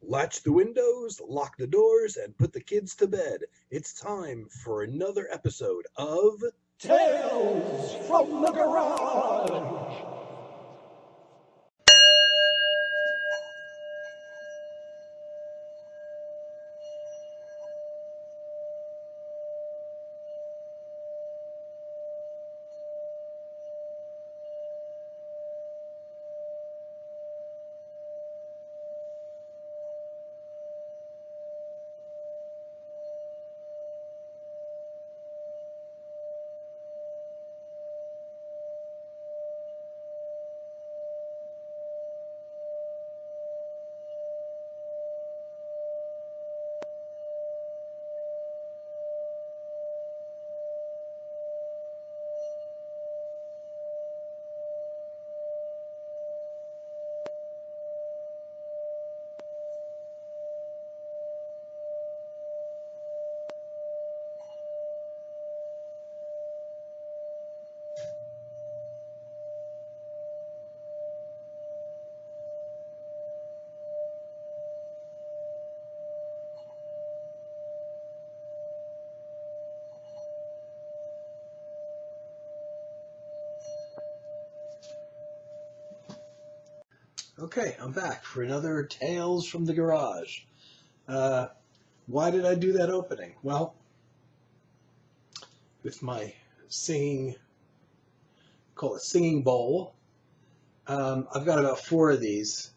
Latch the windows, lock the doors, and put the kids to bed. It's time for another episode of Tales from the Garage! Okay, I'm back for another Tales from the Garage. Why did I do that opening? Well, with my singing bowl, I've got about 4 of these.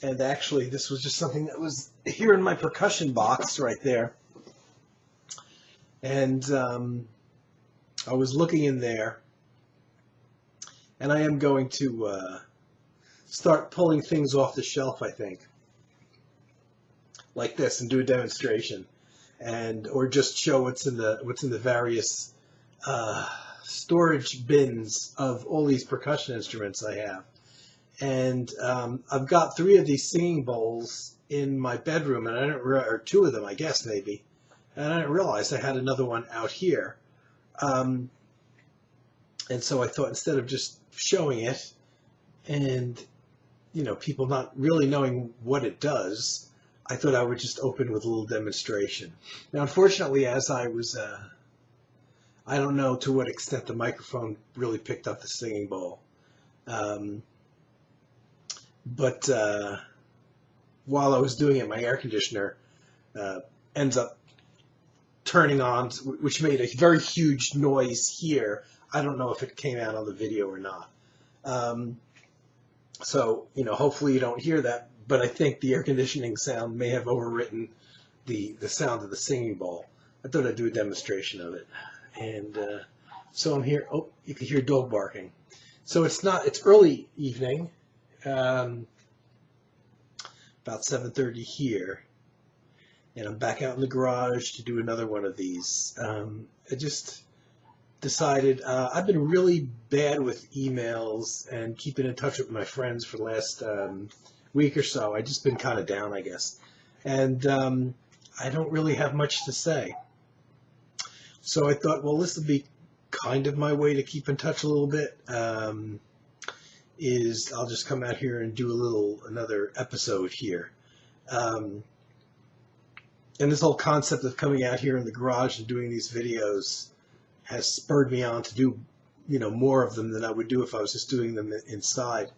And actually, this was just something that was here in my percussion box right there. And I was looking in there. And I am going to start pulling things off the shelf, I think, like this, and do a demonstration, or just show what's in the various storage bins of all these percussion instruments I have. And I've got 3 of these singing bowls in my bedroom, and or 2 of them, I guess maybe, and I didn't realize I had another one out here. And so I thought, instead of just showing it and, people not really knowing what it does, I thought I would just open with a little demonstration. Now, unfortunately, as I was, I don't know to what extent the microphone really picked up the singing bowl. But while I was doing it, my air conditioner ends up turning on, which made a very huge noise here. I don't know if it came out on the video or not. So, hopefully you don't hear that, but I think the air conditioning sound may have overwritten the sound of the singing bowl. I thought I'd do a demonstration of it. And so I'm here. Oh, you can hear dog barking. So it's early evening, about 7:30 here. And I'm back out in the garage to do another one of these. I just decided I've been really bad with emails and keeping in touch with my friends for the last week or so. I've just been kind of down, I guess. And I don't really have much to say. So I thought, well, this would be kind of my way to keep in touch a little bit. Is I'll just come out here and do another episode here. And this whole concept of coming out here in the garage and doing these videos has spurred me on to do, more of them than I would do if I was just doing them inside.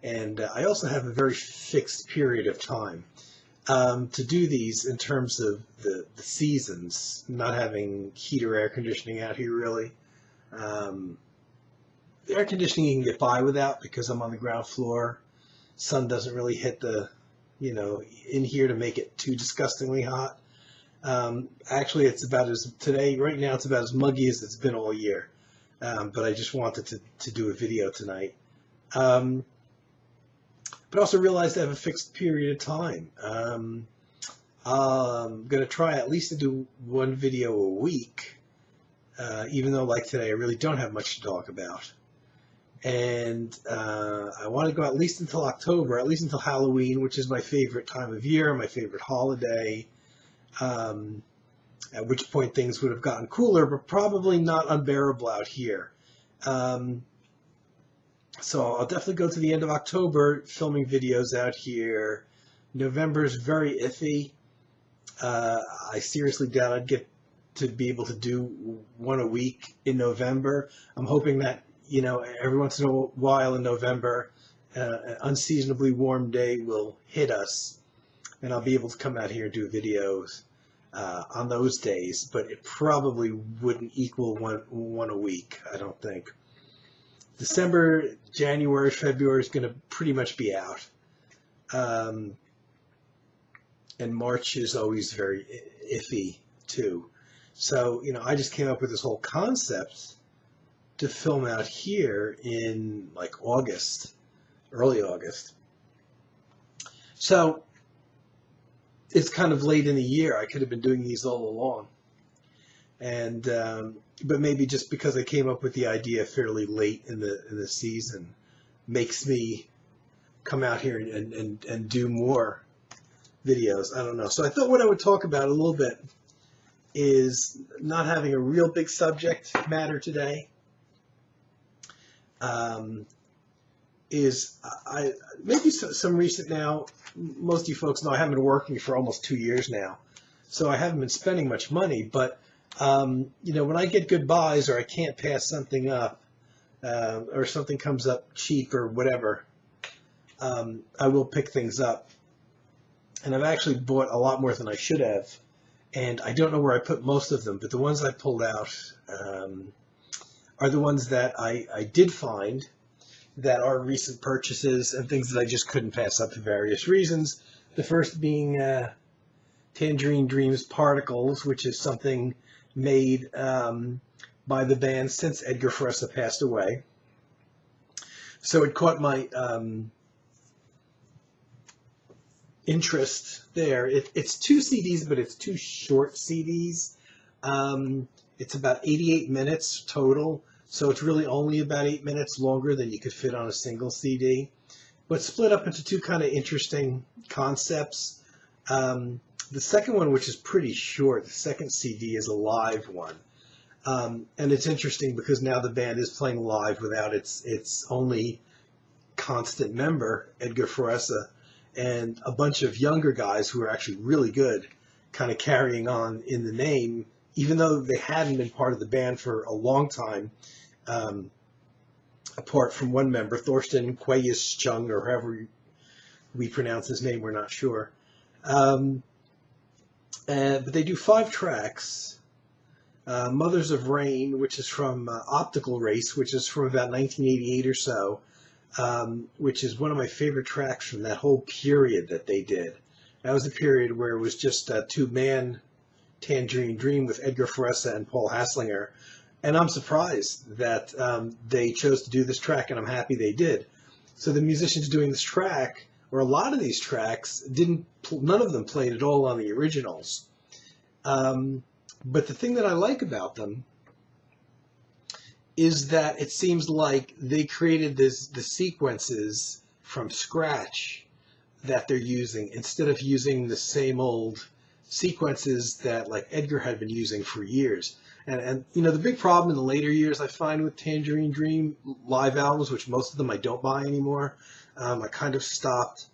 And I also have a very fixed period of time to do these in terms of the seasons, not having heat or air conditioning out here really. The air conditioning you can get by without because I'm on the ground floor. Sun doesn't really hit in here to make it too disgustingly hot. Actually, right now it's about as muggy as it's been all year. But I just wanted to do a video tonight. But also realized I have a fixed period of time. I'm going to try at least to do 1 video a week, even though like today I really don't have much to talk about. And I want to go at least until October, at least until Halloween, which is my favorite time of year, my favorite holiday. At which point things would have gotten cooler, but probably not unbearable out here. So I'll definitely go to the end of October filming videos out here. November is very iffy. I seriously doubt I'd get to be able to do one a week in November. I'm hoping that, every once in a while in November, an unseasonably warm day will hit us, and I'll be able to come out here and do videos on those days, but it probably wouldn't equal one a week, I don't think. December, January, February is going to pretty much be out. And March is always very iffy, too. So, I just came up with this whole concept to film out here in, like, August, early August. So, it's kind of late in the year. I could have been doing these all along. And, but maybe just because I came up with the idea fairly late in the season makes me come out here and do more videos. I don't know. So I thought what I would talk about a little bit is not having a real big subject matter today. Maybe some recent now. Most of you folks know I haven't been working for almost 2 years now, so I haven't been spending much money. But when I get good buys or I can't pass something up, or something comes up cheap or whatever, I will pick things up. And I've actually bought a lot more than I should have, and I don't know where I put most of them, but the ones I pulled out are the ones that I did find that are recent purchases and things that I just couldn't pass up for various reasons. The first being Tangerine Dream's Particles, which is something made by the band since Edgar Fressa passed away. So it caught my interest there. It's 2 CDs, but it's 2 short CDs. It's about 88 minutes total, so it's really only about 8 minutes longer than you could fit on a single CD, but split up into 2 kind of interesting concepts. The second one, which is pretty short, the second CD, is a live one. And it's interesting because now the band is playing live without its only constant member, Edgar Fressa, and a bunch of younger guys who are actually really good, kind of carrying on in the name, even though they hadn't been part of the band for a long time, apart from one member, Thorsten Quayes-Chung, or however we pronounce his name, we're not sure. But they do 5 tracks. Mothers of Rain, which is from Optical Race, which is from about 1988 or so, which is one of my favorite tracks from that whole period that they did. That was a period where it was just a 2-man Tangerine Dream with Edgar Fressa and Paul Hasslinger. And I'm surprised that they chose to do this track, and I'm happy they did. So the musicians doing this track, or a lot of these tracks, none of them played at all on the originals. But the thing that I like about them is that it seems like they created the sequences from scratch that they're using, instead of using the same old sequences that like Edgar had been using for years. And the big problem in the later years I find with Tangerine Dream live albums, which most of them I don't buy anymore, I kind of stopped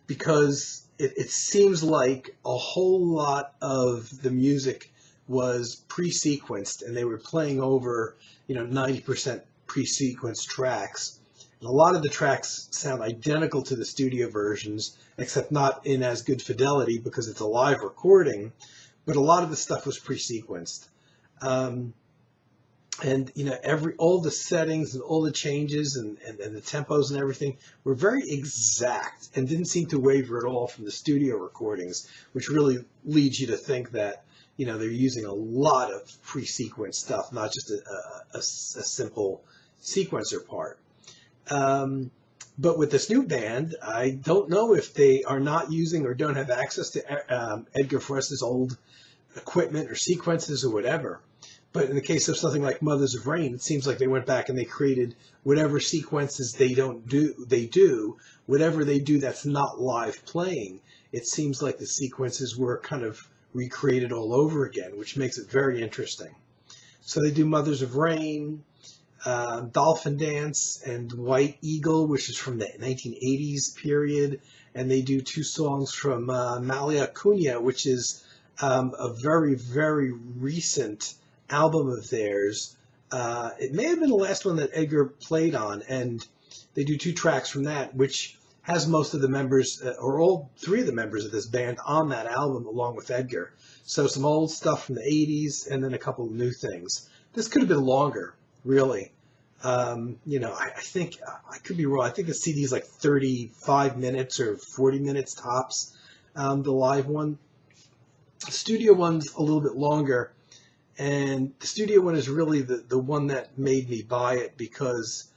because it seems like a whole lot of the music was pre-sequenced, and they were playing over 90% pre-sequenced tracks. And a lot of the tracks sound identical to the studio versions, except not in as good fidelity because it's a live recording, but a lot of the stuff was pre-sequenced. And all the settings and all the changes and the tempos and everything were very exact and didn't seem to waver at all from the studio recordings, which really leads you to think that they're using a lot of pre-sequenced stuff, not just a simple sequencer part. But with this new band, I don't know if they are not using or don't have access to Edgar Fressa's old equipment or sequences or whatever. But in the case of something like Mothers of Rain, it seems like they went back and they created whatever sequences they do, whatever they do that's not live playing. It seems like the sequences were kind of recreated all over again, which makes it very interesting. So they do Mothers of Rain. Dolphin Dance and White Eagle, which is from the 1980s period. And they do 2 songs from Malia Cunha, which is a very, very recent album of theirs. It may have been the last one that Edgar played on, and they do 2 tracks from that, which has most of the members, or all 3 of the members of this band on that album, along with Edgar. So some old stuff from the 80s, and then a couple of new things. This could have been longer, really. I think, I could be wrong, I think the CD is like 35 minutes or 40 minutes tops, the live one. The studio one's a little bit longer, and the studio one is really the one that made me buy it, because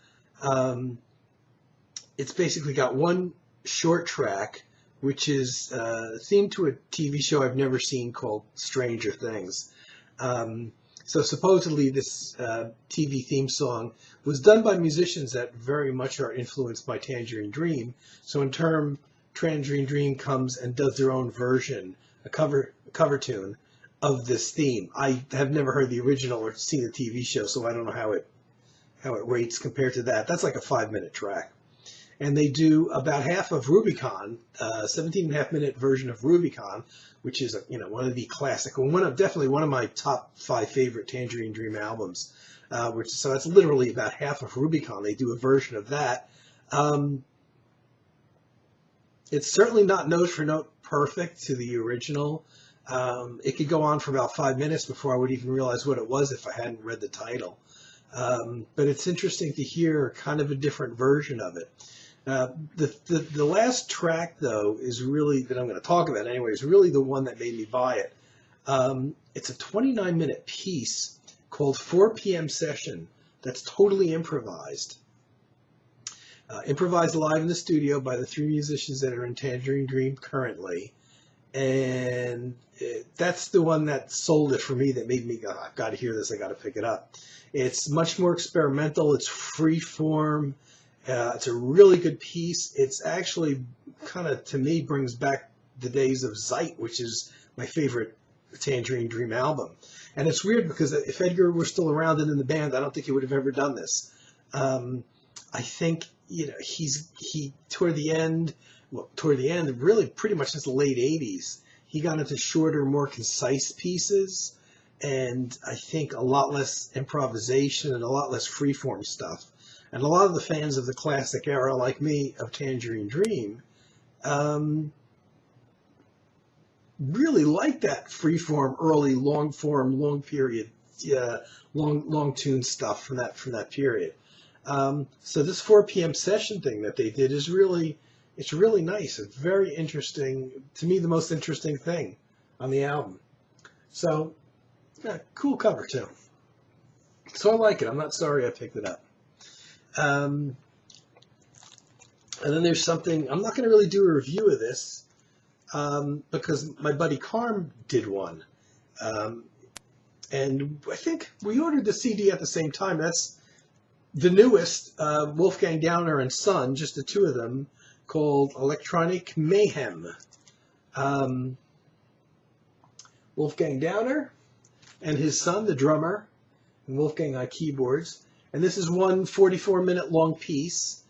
it's basically got one short track, which is themed to a TV show I've never seen called Stranger Things. So supposedly this TV theme song was done by musicians that very much are influenced by Tangerine Dream. So in turn, Tangerine Dream comes and does their own version, a cover tune of this theme. I have never heard the original or seen the TV show, so I don't know how it rates compared to that. That's like a 5-minute track. And they do about half of Rubicon, 17.5-minute version of Rubicon, which is one of the classic, definitely one of my top 5 favorite Tangerine Dream albums. So that's literally about half of Rubicon. They do a version of that. It's certainly not note for note perfect to the original. It could go on for about 5 minutes before I would even realize what it was if I hadn't read the title. But it's interesting to hear kind of a different version of it. The last track, though, is really, that I'm going to talk about anyway, is really the one that made me buy it. It's a 29-minute piece called 4 p.m. Session that's totally improvised. Improvised live in the studio by the 3 musicians that are in Tangerine Dream currently. And that's the one that sold it for me, that made me go, I've got to hear this, I got to pick it up. It's much more experimental, it's free form. It's a really good piece. It's actually kind of, to me, brings back the days of Zeit, which is my favorite Tangerine Dream album. And it's weird because if Edgar were still around and in the band, I don't think he would have ever done this. I think, he toward the end, really pretty much since the late 80s, he got into shorter, more concise pieces, and I think a lot less improvisation and a lot less freeform stuff. And a lot of the fans of the classic era, like me, of Tangerine Dream, really like that freeform, early, long-form, long-period, long tune stuff from that period. So this 4 p.m. session thing that they did is really nice. It's very interesting. To me, the most interesting thing on the album. So, yeah, cool cover too. So I like it. I'm not sorry I picked it up. And then there's something, I'm not going to really do a review of this because my buddy Carm did one. And I think we ordered the CD at the same time. That's the newest, Wolfgang Downer and Son, just the 2 of them, called Electronic Mayhem. Wolfgang Downer and his son, the drummer, and Wolfgang on keyboards. And this is one 44-minute long piece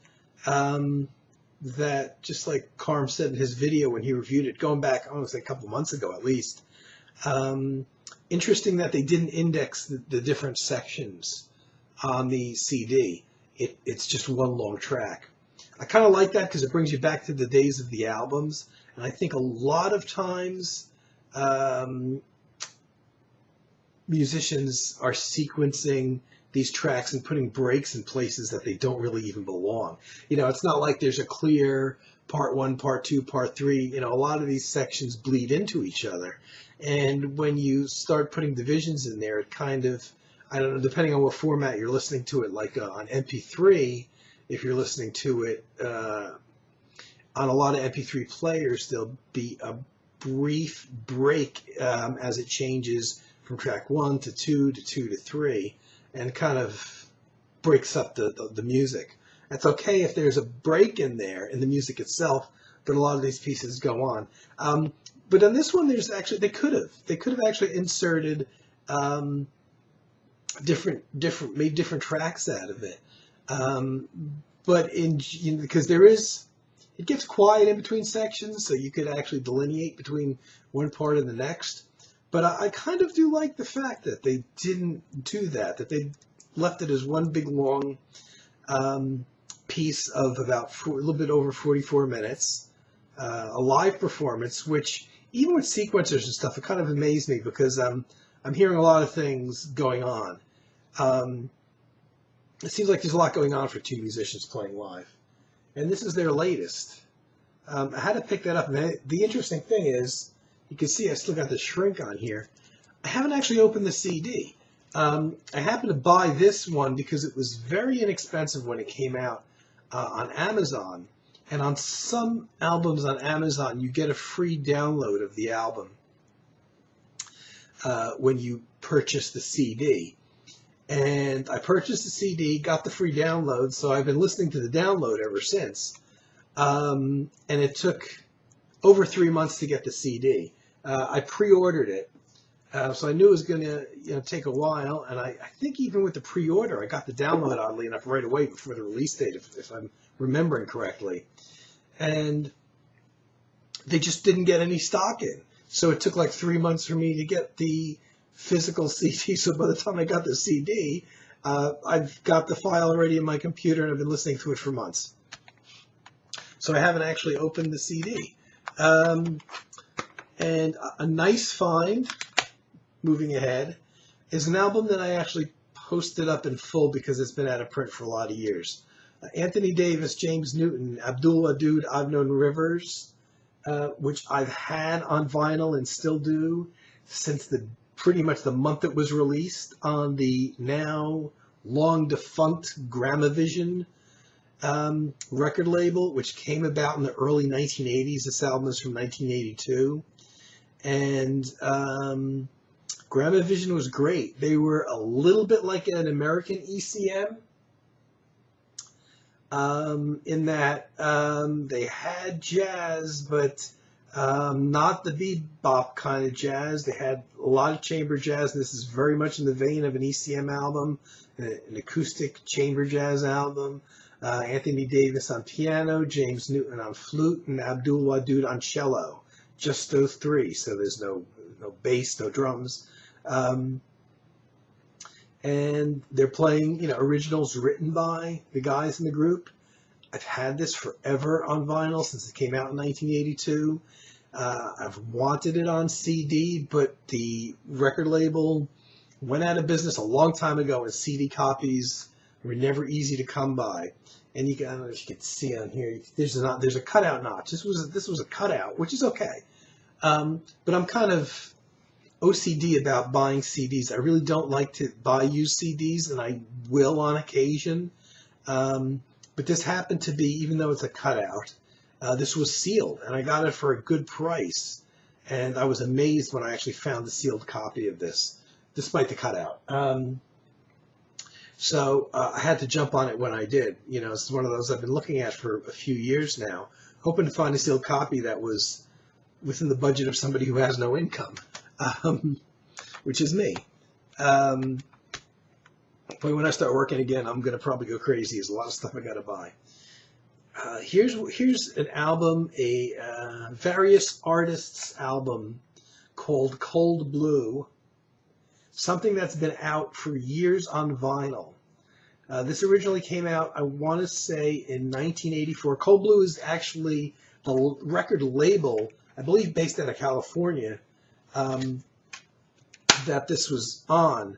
that, just like Carm said in his video when he reviewed it, going back, I want to say a couple months ago at least, interesting that they didn't index the different sections on the CD. It's just one long track. I kind of like that because it brings you back to the days of the albums. And I think a lot of times musicians are sequencing these tracks and putting breaks in places that they don't really even belong. It's not like there's a clear part 1, part 2, part 3. A lot of these sections bleed into each other. And when you start putting divisions in there, it kind of, I don't know, depending on what format you're listening to it, like on MP3, if you're listening to it on a lot of MP3 players, there'll be a brief break as it changes from track 1 to 2 to 2 to 3. And kind of breaks up the music. It's okay if there's a break in there in the music itself, but a lot of these pieces go on. But on this one, there's actually they could have actually inserted made different tracks out of it. But because it gets quiet in between sections, so you could actually delineate between one part and the next. But I kind of do like the fact that they didn't do that they left it as one big long piece of about a little bit over 44 minutes, a live performance, which even with sequencers and stuff, it kind of amazed me because I'm hearing a lot of things going on. It seems like there's a lot going on for two musicians playing live. And this is their latest. I had to pick that up. And the interesting thing is, you can see I still got the shrink on here. I haven't actually opened the CD. I happened to buy this one because it was very inexpensive when it came out on Amazon. And on some albums on Amazon, you get a free download of the album when you purchase the CD. And I purchased the CD, got the free download, so I've been listening to the download ever since. And it took over 3 months to get the CD. I pre-ordered it, so I knew it was going to take a while. And I think even with the pre-order, I got the download, oddly enough, right away before the release date, if I'm remembering correctly. And they just didn't get any stock in. So it took like 3 months for me to get the physical CD. So by the time I got the CD, I've got the file already in my computer, and I've been listening to it for months. So I haven't actually opened the CD. And a nice find, moving ahead, is an album that I actually posted up in full because it's been out of print for a lot of years. Anthony Davis, James Newton, Abdul Wadud, I've Known Rivers, which I've had on vinyl and still do since pretty much the month it was released on the now long defunct Gramavision record label, which came about in the early 1980s. This album is from 1982. And Gramavision was great. They were a little bit like an American ECM in that they had jazz, but not the bebop kind of jazz. They had a lot of chamber jazz, and this is very much in the vein of an ECM album, an acoustic chamber jazz album. Anthony Davis on piano, James Newton on flute, and Abdul Wadud on cello. Just those three, so there's no bass, no drums. And they're playing, originals written by the guys in the group. I've had this forever on vinyl since it came out in 1982. I've wanted it on CD, but the record label went out of business a long time ago, and CD copies were never easy to come by. And I don't know if you can see on here, there's a cutout notch. This was a cutout, which is okay. But I'm kind of OCD about buying CDs. I really don't like to buy used CDs, and I will on occasion. But this happened to be, even though it's a cutout, this was sealed, and I got it for a good price. And I was amazed when I actually found the sealed copy of this, despite the cutout. So I had to jump on it when I did. It's one of those I've been looking at for a few years now, hoping to find a sealed copy that was within the budget of somebody who has no income, which is me. But when I start working again, I'm going to probably go crazy. There's a lot of stuff I got to buy. Here's an album, a various artists album called Cold Blue. Something that's been out for years on vinyl. This originally came out, I want to say, in 1984. Cold Blue is actually the record label, I believe based out of California, that this was on.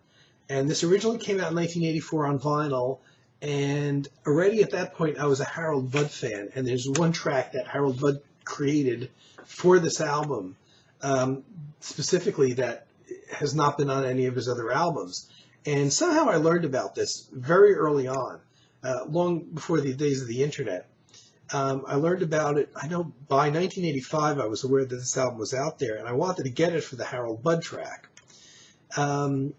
And this originally came out in 1984 on vinyl. And already at that point, I was a Harold Budd fan. And there's one track that Harold Budd created for this album, specifically that has not been on any of his other albums. And somehow I learned about this very early on, long before the days of the internet. I learned about it, I know by 1985 I was aware that this album was out there, and I wanted to get it for the Harold Budd track. And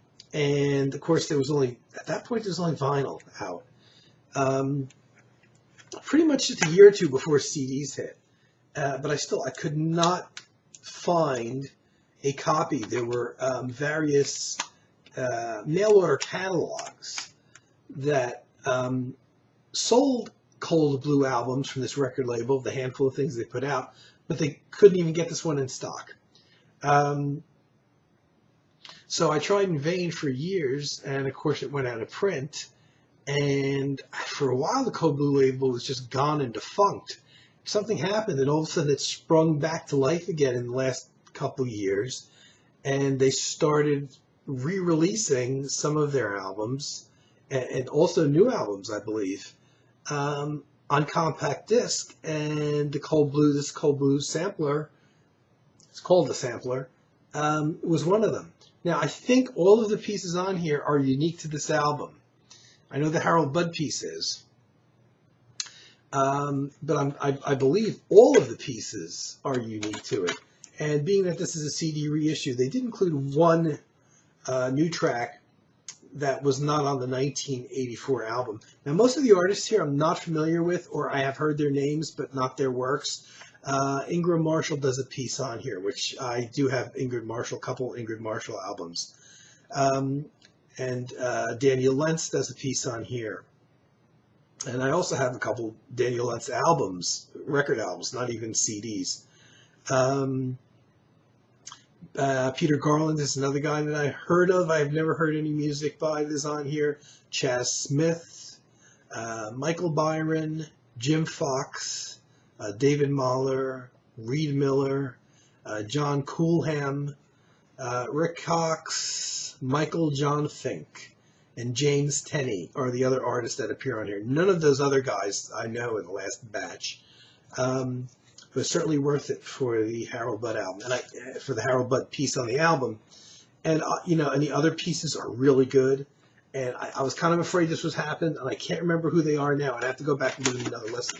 of course at that point there was only vinyl out. Pretty much just a year or two before CDs hit. But I could not find a copy. There were various mail order catalogs that sold Cold Blue albums from this record label, the handful of things they put out, but they couldn't even get this one in stock. So I tried in vain for years, and of course it went out of print. And for a while, the Cold Blue label was just gone and defunct. Something happened, and all of a sudden it sprung back to life again in the last couple years. And they started re-releasing some of their albums, and also new albums, I believe, on compact disc. And this Cold Blue sampler, it's called the sampler, was one of them. Now, I think all of the pieces on here are unique to this album. I know the Harold Budd piece is, but I believe all of the pieces are unique to it. And being that this is a CD reissue, they did include one new track that was not on the 1984 album. Now, most of the artists here I'm not familiar with, or I have heard their names, but not their works. Ingram Marshall does a piece on here, which I do have a couple Ingrid Marshall albums. And Daniel Lentz does a piece on here. And I also have a couple Daniel Lentz albums, record albums, not even CDs. Peter Garland is another guy that I heard of. I've never heard any music by this on here. Chaz Smith, Michael Byron, Jim Fox, David Mahler, Reed Miller, John Coolham, Rick Cox, Michael John Fink, and James Tenney are the other artists that appear on here. None of those other guys I know in the last batch. But certainly worth it for the Harold Budd album, and for the Harold Budd piece on the album. And and the other pieces are really good. And I was kind of afraid this was happening, and I can't remember who they are now. I'd have to go back and give them another listen.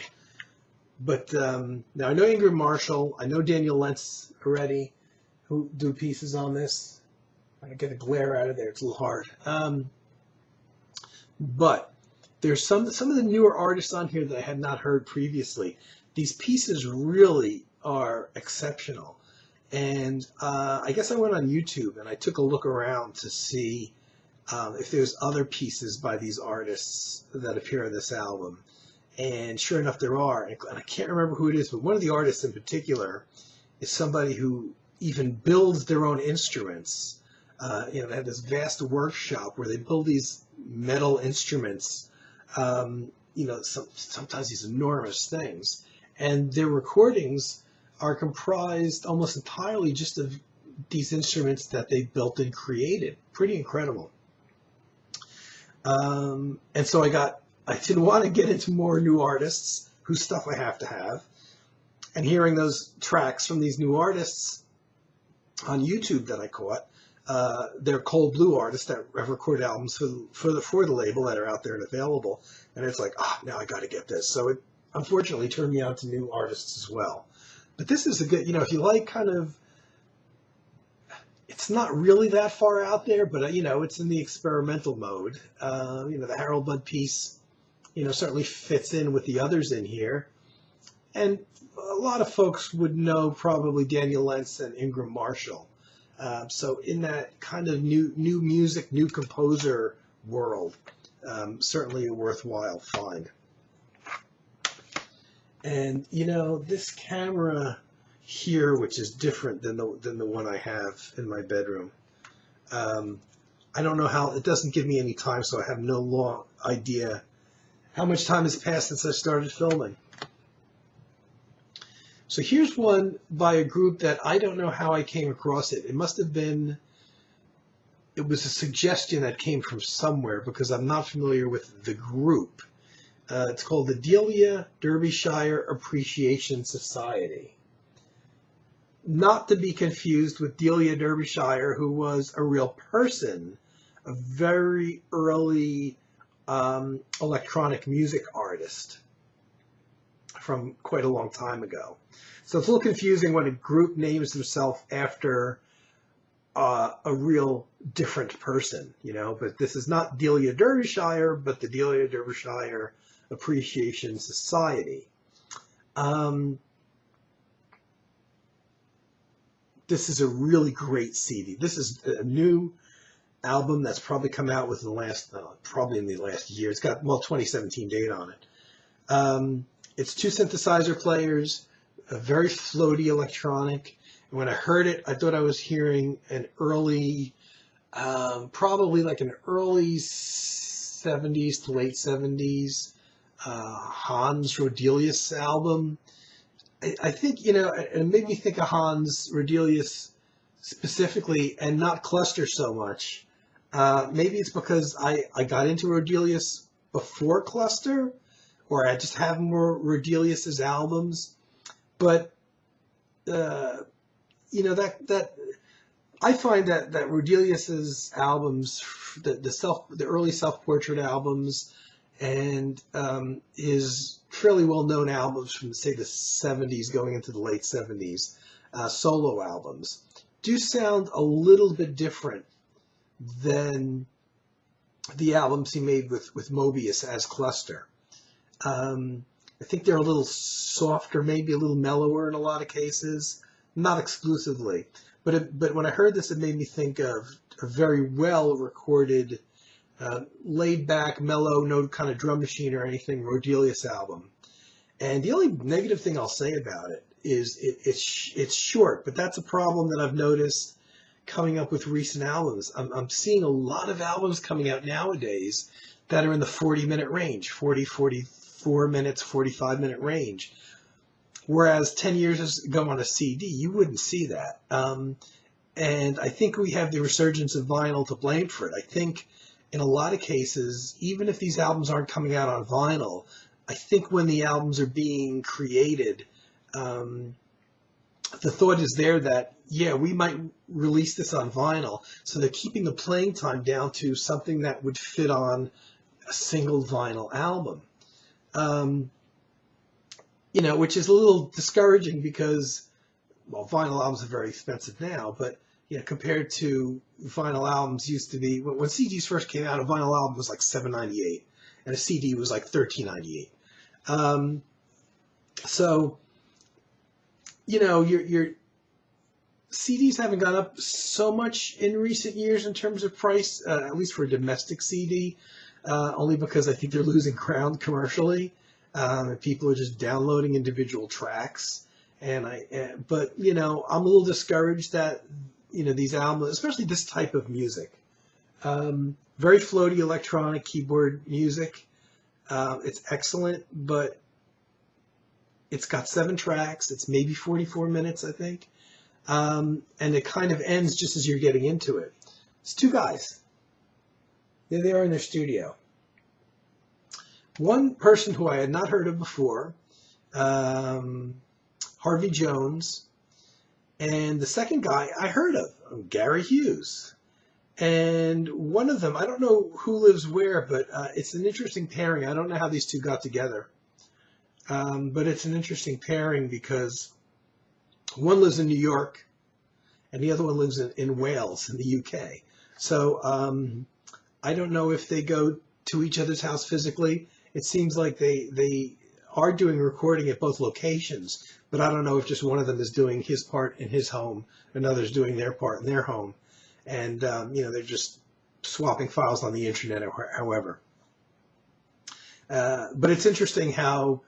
But now I know Ingrid Marshall, I know Daniel Lentz already, who do pieces on this. I get a glare out of there; it's a little hard. But there's some of the newer artists on here that I had not heard previously. These pieces really are exceptional. And I guess I went on YouTube and I took a look around to see if there's other pieces by these artists that appear on this album. And sure enough, there are. And I can't remember who it is, but one of the artists in particular is somebody who even builds their own instruments. They have this vast workshop where they build these metal instruments, sometimes these enormous things. And their recordings are comprised almost entirely just of these instruments that they built and created. Pretty incredible. And so I didn't want to get into more new artists whose stuff I have to have. And hearing those tracks from these new artists on YouTube that I caught, they're Cold Blue artists that have recorded albums for the label that are out there and available. And it's like, now I got to get this. So it unfortunately turned me on to new artists as well. But this is a good, if you like kind of, it's not really that far out there, but it's in the experimental mode. The Harold Budd piece, certainly fits in with the others in here. And a lot of folks would know probably Daniel Lentz and Ingram Marshall. So in that kind of new music, new composer world, certainly a worthwhile find. And this camera here, which is different than the one I have in my bedroom. I don't know how, it doesn't give me any time, so I have no idea how much time has passed since I started filming. So here's one by a group that I don't know how I came across it. It must have been, it was a suggestion that came from somewhere because I'm not familiar with the group. It's called the Delia Derbyshire Appreciation Society. Not to be confused with Delia Derbyshire, who was a real person, a very early electronic music artist from quite a long time ago. So it's a little confusing when a group names themselves after a real different person, but this is not Delia Derbyshire, but the Delia Derbyshire Appreciation Society. This is a really great CD. This is a new album that's probably come out within the last, probably in the last year. It's got, well, 2017 date on it. It's 2 synthesizer players, a very floaty electronic. And when I heard it, I thought I was hearing an early, probably like an early 70s to late 70s Hans Rodelius album. I think, it made me think of Hans Rodelius specifically and not Cluster so much. Maybe it's because I got into Rodelius before Cluster, or I just have more Rodelius's albums. But, that I find that Rodelius's albums, the early self-portrait albums, and his fairly well-known albums from, say, the 70s going into the late 70s, solo albums, do sound a little bit different than the albums he made with Mobius as Cluster. I think they're a little softer, maybe a little mellower in a lot of cases, not exclusively. But when I heard this, it made me think of a very well-recorded, laid-back, mellow, no kind of drum machine or anything Rodelius album. And the only negative thing I'll say about it is it's short, but that's a problem that I've noticed coming up with recent albums. I'm seeing a lot of albums coming out nowadays that are in the 40-minute range, 40, 44 minutes, 45-minute range. Whereas 10 years ago on a CD, you wouldn't see that. And I think we have the resurgence of vinyl to blame for it. I think in a lot of cases, even if these albums aren't coming out on vinyl, I think when the albums are being created, the thought is there that, yeah, we might release this on vinyl. So they're keeping the playing time down to something that would fit on a single vinyl album. Which is a little discouraging because, well, vinyl albums are very expensive now, but compared to vinyl albums used to be, when CDs first came out, a vinyl album was like $7.98 and a CD was like $13.98. So, your CDs haven't gone up so much in recent years in terms of price, at least for a domestic CD, only because I think they're losing ground commercially. And people are just downloading individual tracks, but I'm a little discouraged that these albums, especially this type of music, very floaty electronic keyboard music. It's excellent, but it's got 7 tracks. It's maybe 44 minutes, I think, and it kind of ends just as you're getting into it. It's 2 guys. There they are in their studio. One person who I had not heard of before, Harvey Jones, and the second guy I heard of, Gary Hughes. And one of them, I don't know who lives where, but it's an interesting pairing. I don't know how these 2 got together, but it's an interesting pairing because one lives in New York and the other one lives in Wales in the UK. So I don't know if they go to each other's house physically. It seems like they are doing recording at both locations, but I don't know if just one of them is doing his part in his home, another's doing their part in their home, and they're just swapping files on the internet or however. But it's interesting how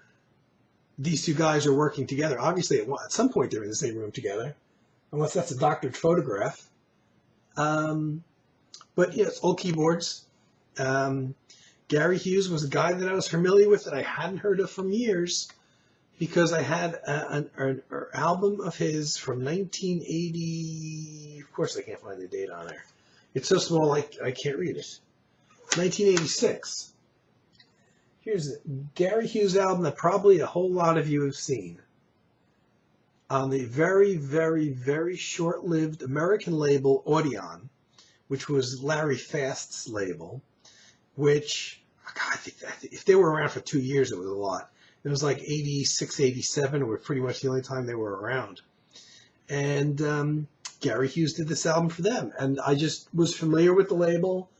these 2 guys are working together. Obviously, at some point they're in the same room together, unless that's a doctored photograph. But it's old keyboards. Gary Hughes was a guy that I was familiar with that I hadn't heard of from years because I had an album of his from 1980. Of course, I can't find the date on there. It's so small I can't read it. 1986. Here's Gary Hughes' album that probably a whole lot of you have seen. On the very, very, very short-lived American label Audion, which was Larry Fast's label, which, God, I think if they were around for 2 years, it was a lot. It was like 86, 87 were pretty much the only time they were around. And Gary Hughes did this album for them. And I just was familiar with the label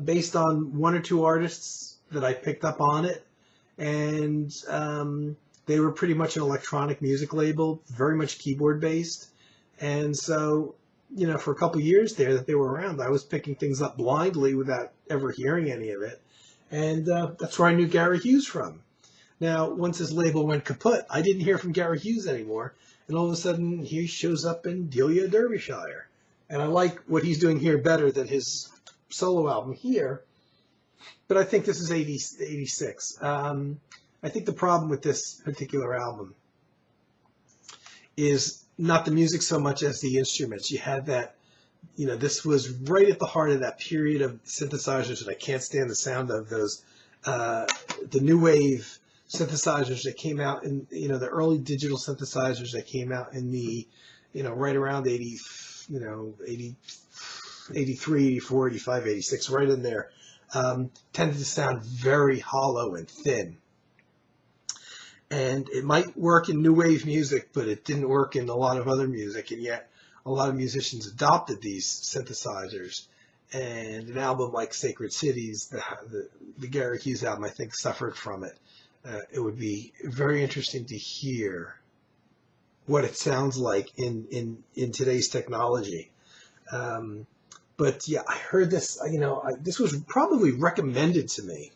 based on 1 or 2 artists that I picked up on it. And they were pretty much an electronic music label, very much keyboard based. And so for a couple years there that they were around, I was picking things up blindly without ever hearing any of it. And that's where I knew Gary Hughes from. Now, once his label went kaput, I didn't hear from Gary Hughes anymore. And all of a sudden, he shows up in Delia, Derbyshire. And I like what he's doing here better than his solo album here. But I think this is 86. I think the problem with this particular album is not the music so much as the instruments. You had that, this was right at the heart of that period of synthesizers that I can't stand the sound of, those, the new wave synthesizers that came out in, the early digital synthesizers that came out in the, right around 80, 83, 84, 85, 86, right in there, tended to sound very hollow and thin. And it might work in new wave music, but it didn't work in a lot of other music. And yet a lot of musicians adopted these synthesizers. And an album like Sacred Cities, the Gary Hughes album, I think suffered from it. It would be very interesting to hear what it sounds like in today's technology. But yeah, I heard this, this was probably recommended to me.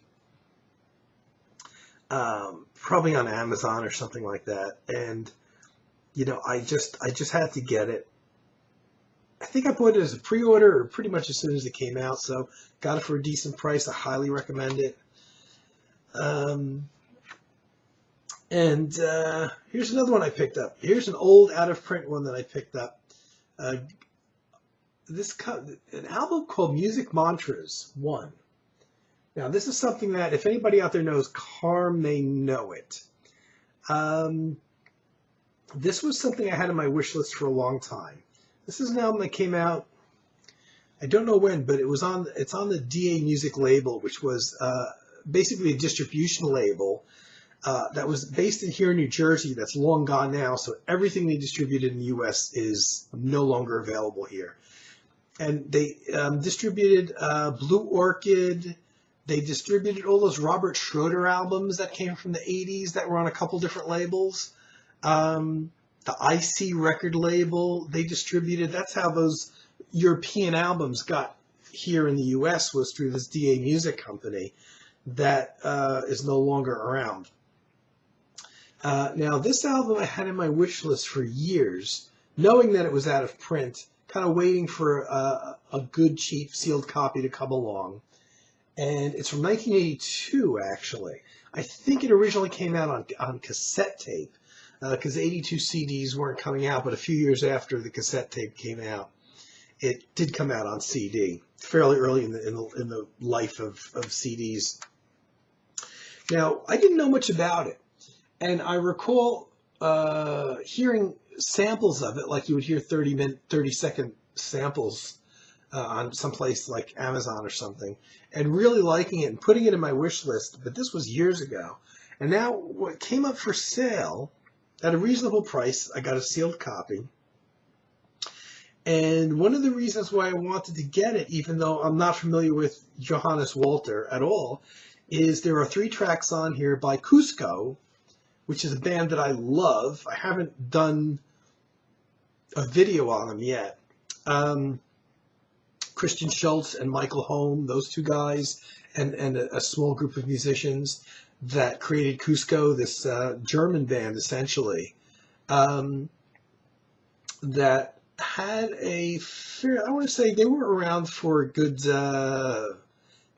Probably on Amazon or something like that. And, I just had to get it. I think I bought it as a pre-order or pretty much as soon as it came out. So got it for a decent price. I highly recommend it. And here's another one I picked up. Here's an old out-of-print one that I picked up. An album called Music Mantras 1. Now, this is something that, if anybody out there knows Carm, may know it. This was something I had on my wish list for a long time. This is an album that came out, I don't know when, but it's on the DA Music label, which was basically a distribution label that was based here in New Jersey. That's long gone now, so everything they distributed in the U.S. is no longer available here. And they distributed Blue Orchid. They distributed all those Robert Schroeder albums that came from the 80s that were on a couple different labels. The IC record label they distributed. That's how those European albums got here in the U.S. was through this DA Music company that is no longer around. Now, this album I had in my wish list for years, knowing that it was out of print, kind of waiting for a good, cheap, sealed copy to come along. And it's from 1982, actually. I think it originally came out on cassette tape, because 82 CDs weren't coming out, but a few years after the cassette tape came out, it did come out on CD, fairly early in the life of CDs. Now, I didn't know much about it, and I recall hearing samples of it, like you would hear 30-second samples on someplace like Amazon or something, and really liking it and putting it in my wish list. But this was years ago. And now what came up for sale at a reasonable price, I got a sealed copy. And one of the reasons why I wanted to get it, even though I'm not familiar with Johannes Walter at all, is there are 3 tracks on here by Cusco, which is a band that I love. I haven't done a video on them yet. Christian Schultz and Michael Holm, those 2 guys, and a small group of musicians that created Cusco, this German band, essentially, that had I want to say they were around for a good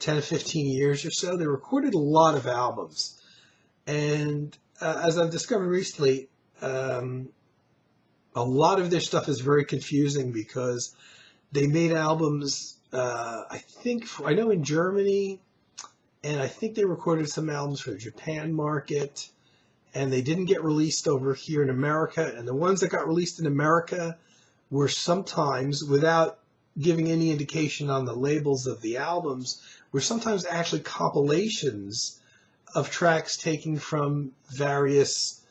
10, 15 years or so. They recorded a lot of albums. And as I've discovered recently, a lot of their stuff is very confusing because they made albums, I know in Germany, and I think they recorded some albums for the Japan market, and they didn't get released over here in America. And the ones that got released in America were sometimes, without giving any indication on the labels of the albums, were sometimes actually compilations of tracks taken from various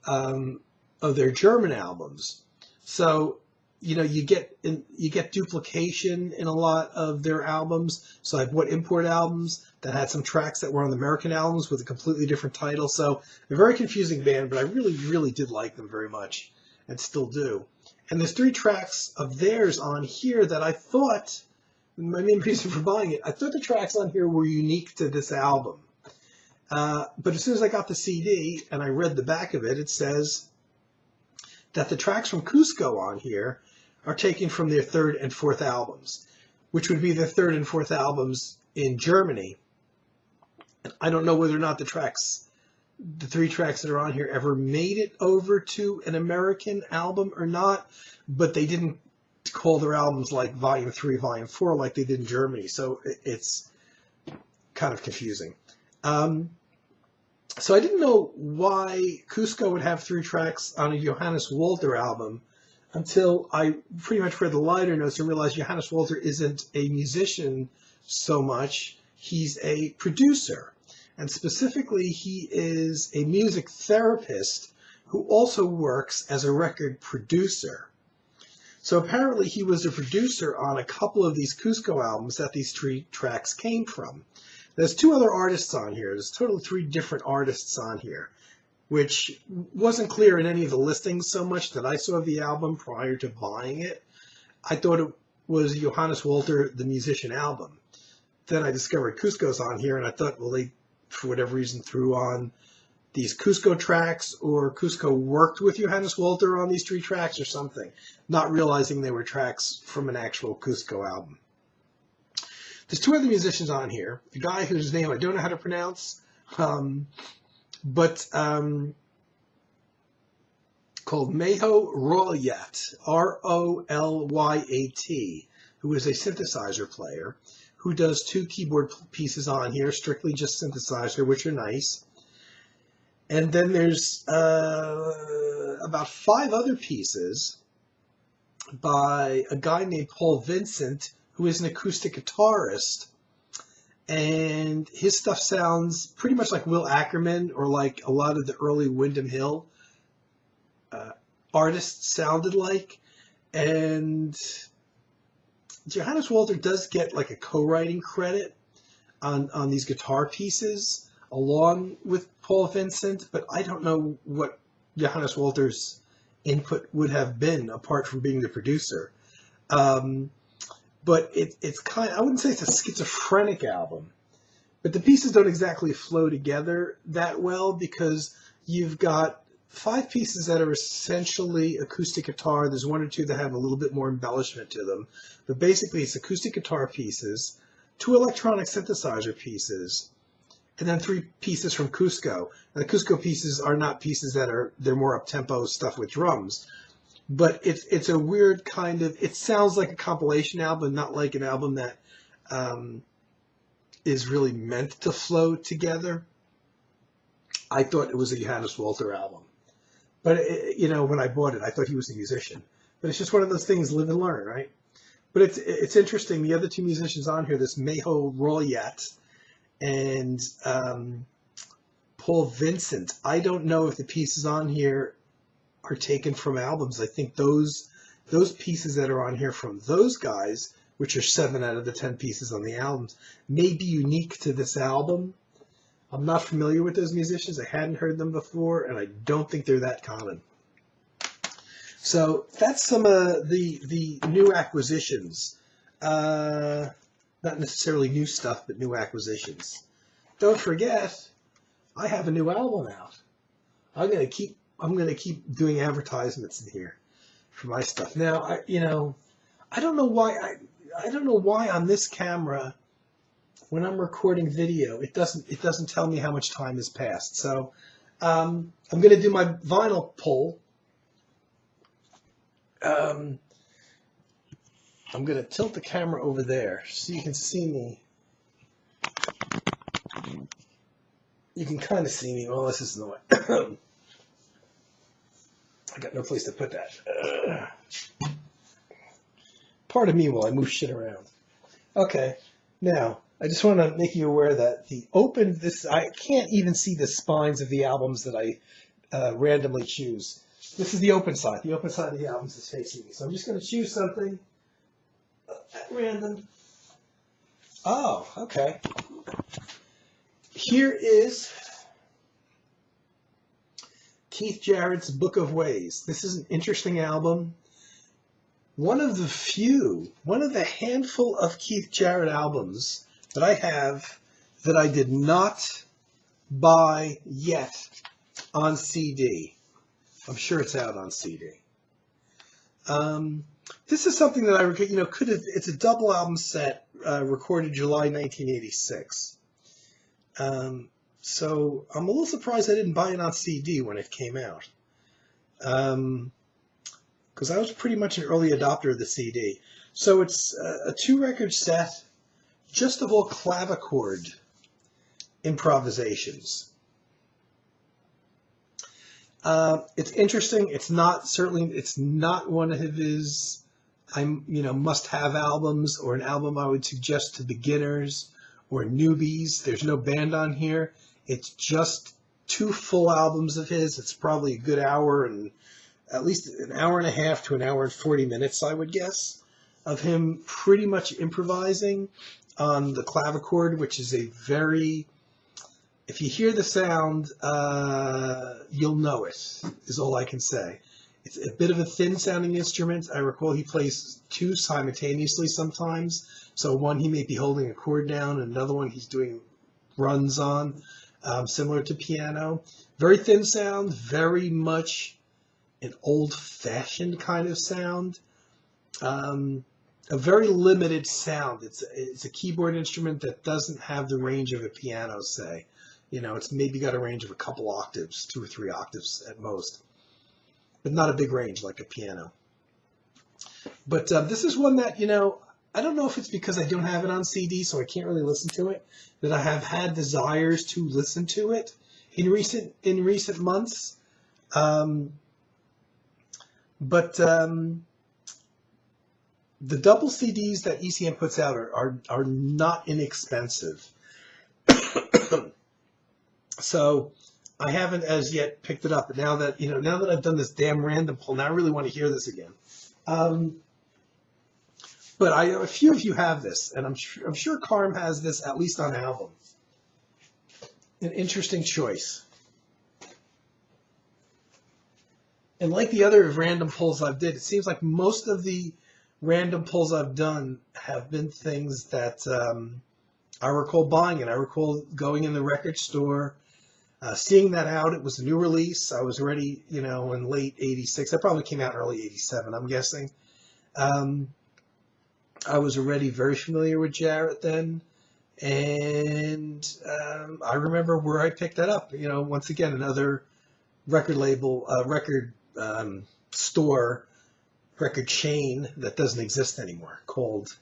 of their German albums. So, you get duplication in a lot of their albums. So I bought import albums that had some tracks that were on the American albums with a completely different title. So a very confusing band, but I really, really did like them very much. and still do. And there's 3 tracks of theirs on here that I thought, my main reason for buying it, I thought the tracks on here were unique to this album. But as soon as I got the CD and I read the back of it, it says that the tracks from Cusco on here are taken from their 3rd and 4th albums, which would be their 3rd and 4th albums in Germany. And I don't know whether or not the 3 tracks that are on here ever made it over to an American album or not, but they didn't call their albums like Volume 3, Volume 4 like they did in Germany, so it's kind of confusing. So I didn't know why Cusco would have 3 tracks on a Johannes Walter album until I pretty much read the liner notes and realized Johannes Walter isn't a musician so much, he's a producer. And specifically, he is a music therapist who also works as a record producer. So apparently he was a producer on a couple of these Cusco albums that these 3 tracks came from. There's 2 other artists on here. There's a total of 3 different artists on here, which wasn't clear in any of the listings so much that I saw of the album prior to buying it. I thought it was Johannes Walter, the musician album. Then I discovered Cusco's on here, and I thought, well, they, for whatever reason, threw on these Cusco tracks, or Cusco worked with Johannes Walter on these 3 tracks or something, not realizing they were tracks from an actual Cusco album. There's 2 other musicians on here. The guy whose name I don't know how to pronounce, called Mayhem Rolyat, Rolyat, who is a synthesizer player, who does 2 keyboard pieces on here, strictly just synthesizer, which are nice. And then there's about 5 other pieces by a guy named Paul Vincent, who is an acoustic guitarist. And his stuff sounds pretty much like Will Ackerman or like a lot of the early Windham Hill artists sounded like. And Johannes Walter does get like a co-writing credit on these guitar pieces along with Paul Vincent, but I don't know what Johannes Walter's input would have been apart from being the producer. But it's kind of, I wouldn't say it's a schizophrenic album, but the pieces don't exactly flow together that well because you've got 5 pieces that are essentially acoustic guitar. There's 1 or 2 that have a little bit more embellishment to them, but basically it's acoustic guitar pieces, 2 electronic synthesizer pieces, and then 3 pieces from Cusco. And the Cusco pieces are not pieces they're more up-tempo stuff with drums. But it's a weird kind of, it sounds like a compilation album, not like an album that is really meant to flow together. I thought it was a Johannes Walter album. But, when I bought it, I thought he was a musician. But it's just one of those things, live and learn, right? But it's interesting, the other 2 musicians on here, this Mayhem Rolyat and Paul Vincent, I don't know if the pieces on here are taken from albums. I think those pieces that are on here from those guys, which are 7 out of the 10 pieces on the albums, may be unique to this album. I'm not familiar with those musicians. I hadn't heard them before, and I don't think they're that common. So that's some of the new acquisitions. Not necessarily new stuff, but new acquisitions. Don't forget, I have a new album out. I'm gonna keep doing advertisements in here for my stuff. Now, I don't know why on this camera, when I'm recording video, it doesn't tell me how much time has passed. So I'm going to do my vinyl pull. I'm going to tilt the camera over there so you can see me. You can kind of see me. Well, this is the way. I got no place to put that. Pardon me while I move shit around. Okay, now I just want to make you aware that I can't even see the spines of the albums that I randomly choose. This is the open side. The open side of the albums is facing me. So I'm just going to choose something at random. Oh, okay. Here is Keith Jarrett's Book of Ways. This is an interesting album. One of the handful of Keith Jarrett albums that I have that I did not buy yet on CD. I'm sure it's out on CD. This is something that I could have. It's a double album set, recorded July 1986. So I'm a little surprised I didn't buy it on CD when it came out. Because I was pretty much an early adopter of the CD. So it's a 2-record set, just of all clavichord improvisations. It's interesting. It's not one of his must-have albums, or an album I would suggest to beginners or newbies. There's no band on here. It's just 2 full albums of his. It's probably a good hour, and at least an hour and a half to an hour and 40 minutes, I would guess, of him pretty much improvising on the clavichord, which is a very, if you hear the sound, you'll know it, is all I can say. It's a bit of a thin-sounding instrument. I recall he plays 2 simultaneously sometimes. So one he may be holding a chord down, and another one he's doing runs on, similar to piano. Very thin sound, very much an old-fashioned kind of sound. A very limited sound. It's a keyboard instrument that doesn't have the range of a piano, say. It's maybe got a range of a couple octaves, 2 or 3 octaves at most. But not a big range like a piano. But this is one that, I don't know if it's because I don't have it on CD, so I can't really listen to it, that I have had desires to listen to it in recent months. But the double CDs that ECM puts out are not inexpensive. So I haven't as yet picked it up. But now that I've done this damn random pull, now I really want to hear this again. But a few of you have this, and I'm sure Carm has this at least on album. An interesting choice. And like the other random pulls I've did, it seems like most of the random pulls I've done have been things that I recall buying, and I recall going in the record store, seeing that out. It was a new release. I was already, in late 86. That probably came out early 87, I'm guessing. I was already very familiar with Jarrett then. And I remember where I picked that up. Once again, another record label, record store, record chain that doesn't exist anymore, called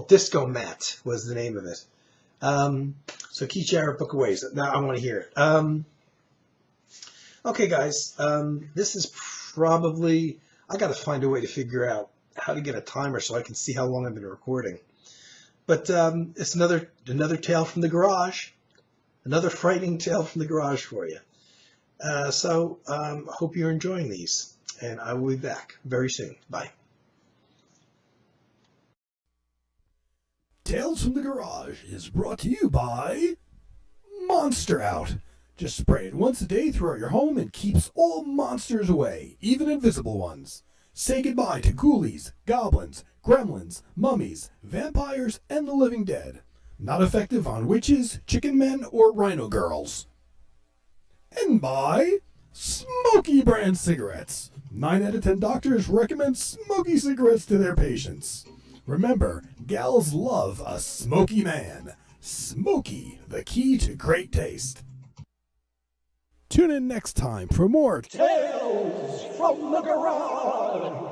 Disco Mat was the name of it. So Keith Jarrett, Book of Ways. Now I want to hear it. Okay, guys, this is probably, I got to find a way to figure out how to get a timer so I can see how long I've been recording. But it's another tale from the garage, another frightening tale from the garage for you. So I hope you're enjoying these, and I will be back very soon. Bye. Tales from the Garage is brought to you by Monster Out. Just spray it once a day throughout your home and keeps all monsters away, even invisible ones. Say goodbye to ghoulies, goblins, gremlins, mummies, vampires, and the living dead. Not effective on witches, chicken men, or rhino girls. And by Smoky brand cigarettes. 9 out of 10 doctors recommend smoky cigarettes to their patients. Remember, gals love a smoky man. Smoky, the key to great taste. Tune in next time for more Tales from the Garage.